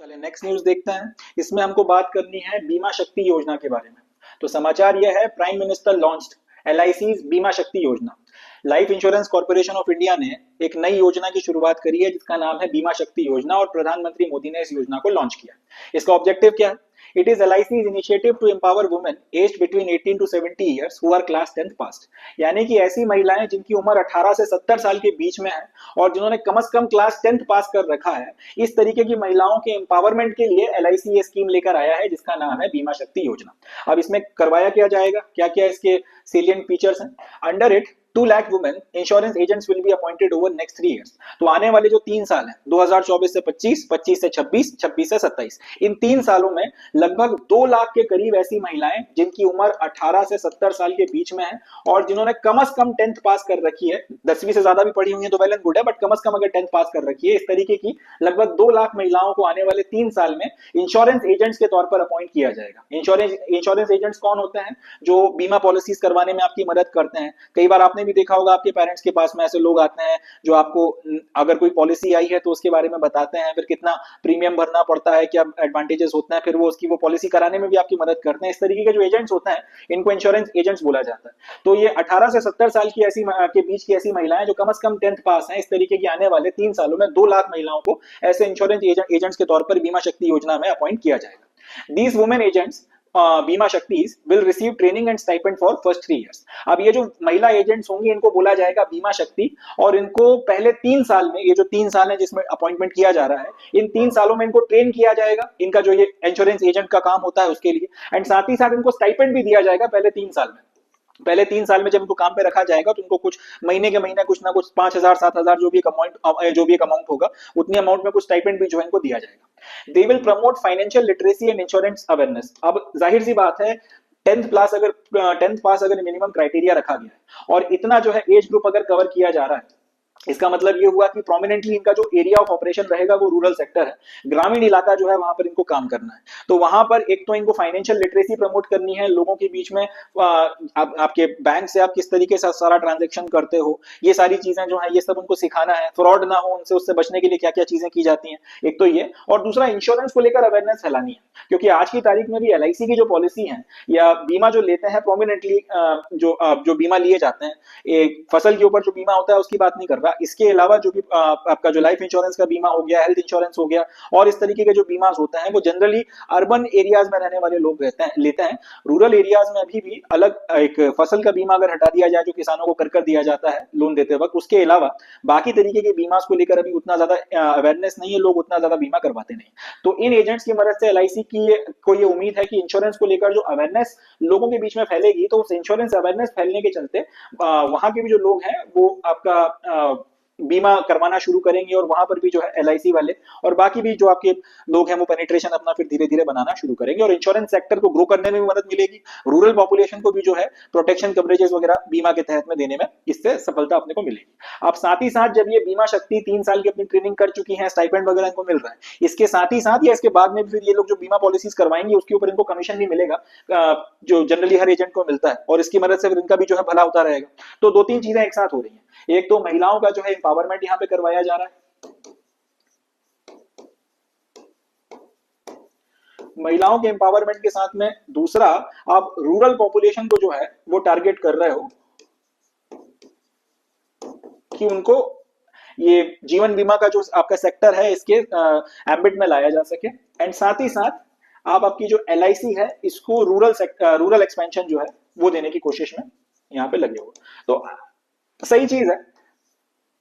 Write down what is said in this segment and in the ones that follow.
चलिए next news देखते हैं। इसमें हमको बात करनी है बीमा शक्ति योजना के बारे में। तो समाचार यह है, प्राइम मिनिस्टर लॉन्च्ड एलआईसी बीमा शक्ति योजना। Life insurance corporation of India ने एक नई योजना की शुरुआत करी है जिसका नाम है बीमा शक्ति योजना, और प्रधानमंत्री मोदी ने इस योजना को लॉन्च किया। इसका ऑब्जेक्टिव क्या है? It is LIC's initiative to empower women aged between 18 to 70 years who are class 10th passed। यानी कि ऐसी महिलाएं जिनकी उम्र 18 से 70 साल के बीच में है और जिन्होंने कम से कम क्लास 10th पास कर रखा है, इस तरीके की महिलाओं के एम्पावरमेंट के लिए LIC ये स्कीम लेकर आया है जिसका नाम है बीमा शक्ति योजना। अब इसमें करवाया क्या जाएगा, क्या क्या इसके सेलिएंट फीचर्स हैं? Under it 2 lakh women insurance agents will be appointed over next 3 years. तो आने वाले जो 3 साल हैं, 2024 से 25, 25 से 26, 26 से 27, इन 3 सालों में लगभग 2 लाख के करीब ऐसी महिलाएं जिनकी उम्र 18 से 70 साल के बीच में है और जिन्होंने कम से कम 10th पास कर रखी है, 10वीं से ज्यादा भी पढ़ी हुई है तो वेल एंड गुड है, बट कम से कम अगर 10th पास कर रखी है, इस तरीके की लगभग 2 लाख महिलाओं को आने वाले 3 साल में इंश्योरेंस एजेंट्स के तौर पर अपॉइंट किया जाएगा। इंश्योरेंस एजेंट्स कौन होते हैं? जो बीमा पॉलिसीज करवाने में आपकी मदद करते हैं। कई बार आपने भी देखा होगा, आपके पेरेंट्स के पास में ऐसे लोग आते हैं जो आपको अगर कोई पॉलिसी आई है तो उसके बारे में बताते हैं, फिर कितना प्रीमियम भरना पड़ता है, क्या एडवांटेजेस होते हैं, फिर वो पॉलिसी कराने में भी आपकी मदद करते हैं। इस तरीके के जो एजेंट्स होते हैं इनको इंश्योरेंस एजेंट्स बोला जाता है। तो ये 18 से 70 साल की ऐसी के बीच की ऐसी महिलाएं जो कम से कम 10th पास हैं, इस तरीके की आने वाले 3 सालों में 2 लाख महिलाओं को ऐसे इंश्योरेंस एजेंट्स के तौर पर बीमा शक्ति योजना में अपॉइंट किया जाएगा। दीज वुमेन एजेंट्स बीमा शक्ति will receive training and stipend for first 3 years. अब ये जो महिला एजेंट्स होंगी इनको बोला जाएगा बीमा शक्ति, और इनको पहले 3 साल में, ये जो 3 साल है जिसमें अपॉइंटमेंट किया जा रहा है, इन 3 सालों में इनको ट्रेन किया जाएगा, इनका जो ये इंश्योरेंस एजेंट का काम होता है उसके लिए, एंड साथ ही साथ इनको स्टाइपेंड भी दिया जाएगा पहले 3 साल में। पहले 3 साल में जब इनको काम पे रखा जाएगा तो उनको कुछ महीने के महीने कुछ ना कुछ 5,000 7,000 जो भी एक अमाउंट होगा, उतनी अमाउंट में कुछ स्टाइपेंड भी जो है इनको दिया जाएगा। They will promote financial literacy and insurance awareness. अब जाहिर सी बात है, 10th पास अगर मिनिमम क्राइटेरिया रखा गया है और इतना जो है एज ग्रुप अगर कवर किया जा रहा है, इसका मतलब ये हुआ कि प्रोमिनेंटली इनका जो एरिया ऑफ ऑपरेशन रहेगा वो रूरल सेक्टर है, ग्रामीण इलाका जो है वहां पर इनको काम करना है। तो वहां पर एक तो इनको फाइनेंशियल लिटरेसी प्रमोट करनी है, लोगों के बीच में आपके बैंक से आप किस तरीके से सारा ट्रांजेक्शन करते हो, ये सारी चीजें जो है ये सब उनको सिखाना है, फ्रॉड ना हो उनसे, उससे बचने के लिए क्या क्या चीजें की जाती हैं, एक तो ये। और दूसरा, इंश्योरेंस को लेकर अवेयरनेस फैलानी है, क्योंकि आज की तारीख में भी LIC की जो पॉलिसी है या बीमा जो लेते हैं, प्रोमिनेंटली जो बीमा लिए जाते हैं, एक फसल के ऊपर जो बीमा होता है उसकी बात नहीं कर रहा, इसके अलावा जो भी आपका जो लाइफ इंश्योरेंस का बीमा हो गया, हेल्थ इंश्योरेंस हो गया, और इस तरीके के जो बीमा होते हैं वो जनरली अर्बन एरियाज में रहने वाले लोग लेते हैं। रूरल एरियाज में अभी भी अलग एक फसल का बीमा अगर हटा दिया जाए जो किसानों को कर दिया जाता है लोन देते वक्त, उसके अलावा बाकी तरीके के बीमा को लेकर अभी उतना ज्यादा अवेयरनेस नहीं है, लोग उतना ज्यादा बीमा करवाते नहीं। तो इन एजेंट्स की मदद से LIC को ये उम्मीद है कि इंश्योरेंस को लेकर जो अवेयरनेस लोगों के बीच में फैलेगी, तो उस इंश्योरेंस अवेयरनेस फैलने के चलते वहां के भी जो लोग हैं वो आपका बीमा करवाना शुरू करेंगे, और वहां पर भी जो है LIC वाले और बाकी भी जो आपके लोग हैं वो पेनिट्रेशन अपना फिर धीरे धीरे बनाना शुरू करेंगे, और इंश्योरेंस सेक्टर को ग्रो करने में भी मदद मिलेगी। रूरल पॉपुलेशन को भी जो है प्रोटेक्शन कवरेजेस वगैरह बीमा के तहत में देने में इससे सफलता अपने को मिलेगी। अब साथ ही साथ जब ये बीमा शक्ति 3 साल की अपनी ट्रेनिंग कर चुकी है, स्टाइपेंड वगैरह इनको मिल रहा है, इसके साथ ही साथ या इसके बाद में फिर ये लोग जो बीमा पॉलिसीज करवाएंगे उसके ऊपर इनको कमीशन भी मिलेगा, जो जनरली हर एजेंट को मिलता है, और इसकी मदद से फिर इनका भी जो है भला होता रहेगा। तो 2-3 चीजें एक साथ हो रही है, एक तो महिलाओं का जो है एम्पावरमेंट यहां पे करवाया जा रहा है, महिलाओं के एम्पावरमेंट के साथ में दूसरा, आप रूरल पॉपुलेशन को जो है वो टारगेट कर रहे हो कि उनको ये जीवन बीमा का जो आपका सेक्टर है इसके एम्बिट में लाया जा सके, एंड साथ ही साथ आप आपकी जो LIC है इसको रूरल एक्सपेंशन जो है वो देने की कोशिश में यहाँ पे लगे हो। तो सही चीज है,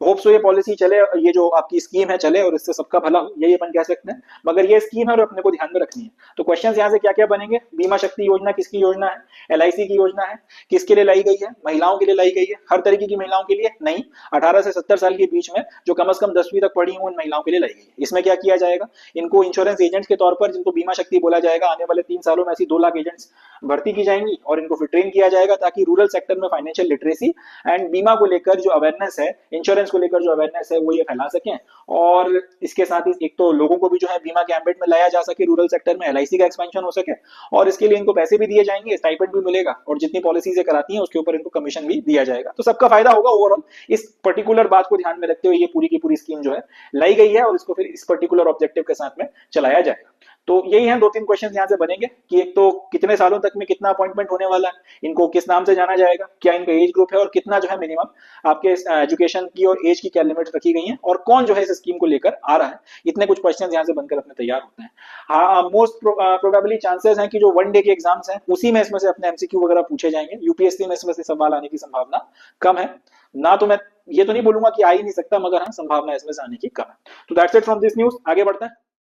होप सो ये पॉलिसी चले, ये जो आपकी स्कीम है चले और इससे सबका भला हो, यही अपन कह सकते हैं। मगर ये स्कीम है और अपने को ध्यान में रखनी है। तो क्वेश्चंस यहाँ से क्या क्या बनेंगे? बीमा शक्ति योजना किसकी योजना है? LIC की योजना है। किसके लिए लाई गई है? महिलाओं के लिए लाई गई है। हर तरीके की महिलाओं के लिए नहीं, 18 से 70 साल के बीच में जो कम से कम 10वीं तक पढ़ी हुई उन महिलाओं के लिए लाई गई है। इसमें क्या किया जाएगा? इनको इंश्योरेंस एजेंट्स के तौर पर, जिनको बीमा शक्ति बोला जाएगा, आने वाले 3 सालों में ऐसी 2 लाख एजेंट्स भर्ती की जाएंगी और इनको फिर ट्रेन किया जाएगा ताकि रूरल सेक्टर में फाइनेंशियल लिटरेसी एंड बीमा को लेकर जो अवेयरनेस है, इंश्योरेंस इंश्योरेंस को लेकर जो अवेयरनेस है वो ये फैला सकें, और इसके साथ ही एक तो लोगों को भी जो है बीमा के एम्बेड में लाया जा सके, रूरल सेक्टर में एलआईसी का एक्सपेंशन हो सके, और इसके लिए इनको पैसे भी दिए जाएंगे, स्टाइपेंड भी मिलेगा, और जितनी पॉलिसीज कराती हैं उसके ऊपर इनको कमीशन भी दिया जाएगा। तो सबका फायदा होगा ओवरऑल। इस पर्टिकुलर बात को ध्यान में रखते हुए ये पूरी की पूरी स्कीम जो है लाई गई है, और इसको फिर इस पर्टिकुलर ऑब्जेक्टिव के साथ में चलाया जाएगा। तो यही है, दो तीन क्वेश्चन यहाँ से बनेंगे कि एक तो कितने सालों तक में कितना अपॉइंटमेंट होने वाला है, इनको किस नाम से जाना जाएगा, क्या इनका एज ग्रुप है, और कितना जो है मिनिमम आपके एजुकेशन की और एज की क्या लिमिट रखी गई है, और कौन जो है इस स्कीम को लेकर आ रहा है। इतने कुछ क्वेश्चन यहाँ से बनकर अपने तैयार होते हैं। हाँ, मोस्ट प्रोबेबली चांसेस हैं कि जो वन डे के एग्जाम्स हैं उसी में इसमें से अपने एमसीक्यू वगैरह पूछे जाएंगे। यूपीएससी में इसमें से सवाल आने की संभावना कम है ना, तो मैं ये तो नहीं बोलूंगा कि आ ही नहीं सकता, मगर हाँ संभावना इसमें से आने की कम है। तो that's it from this news, आगे बढ़ते हैं।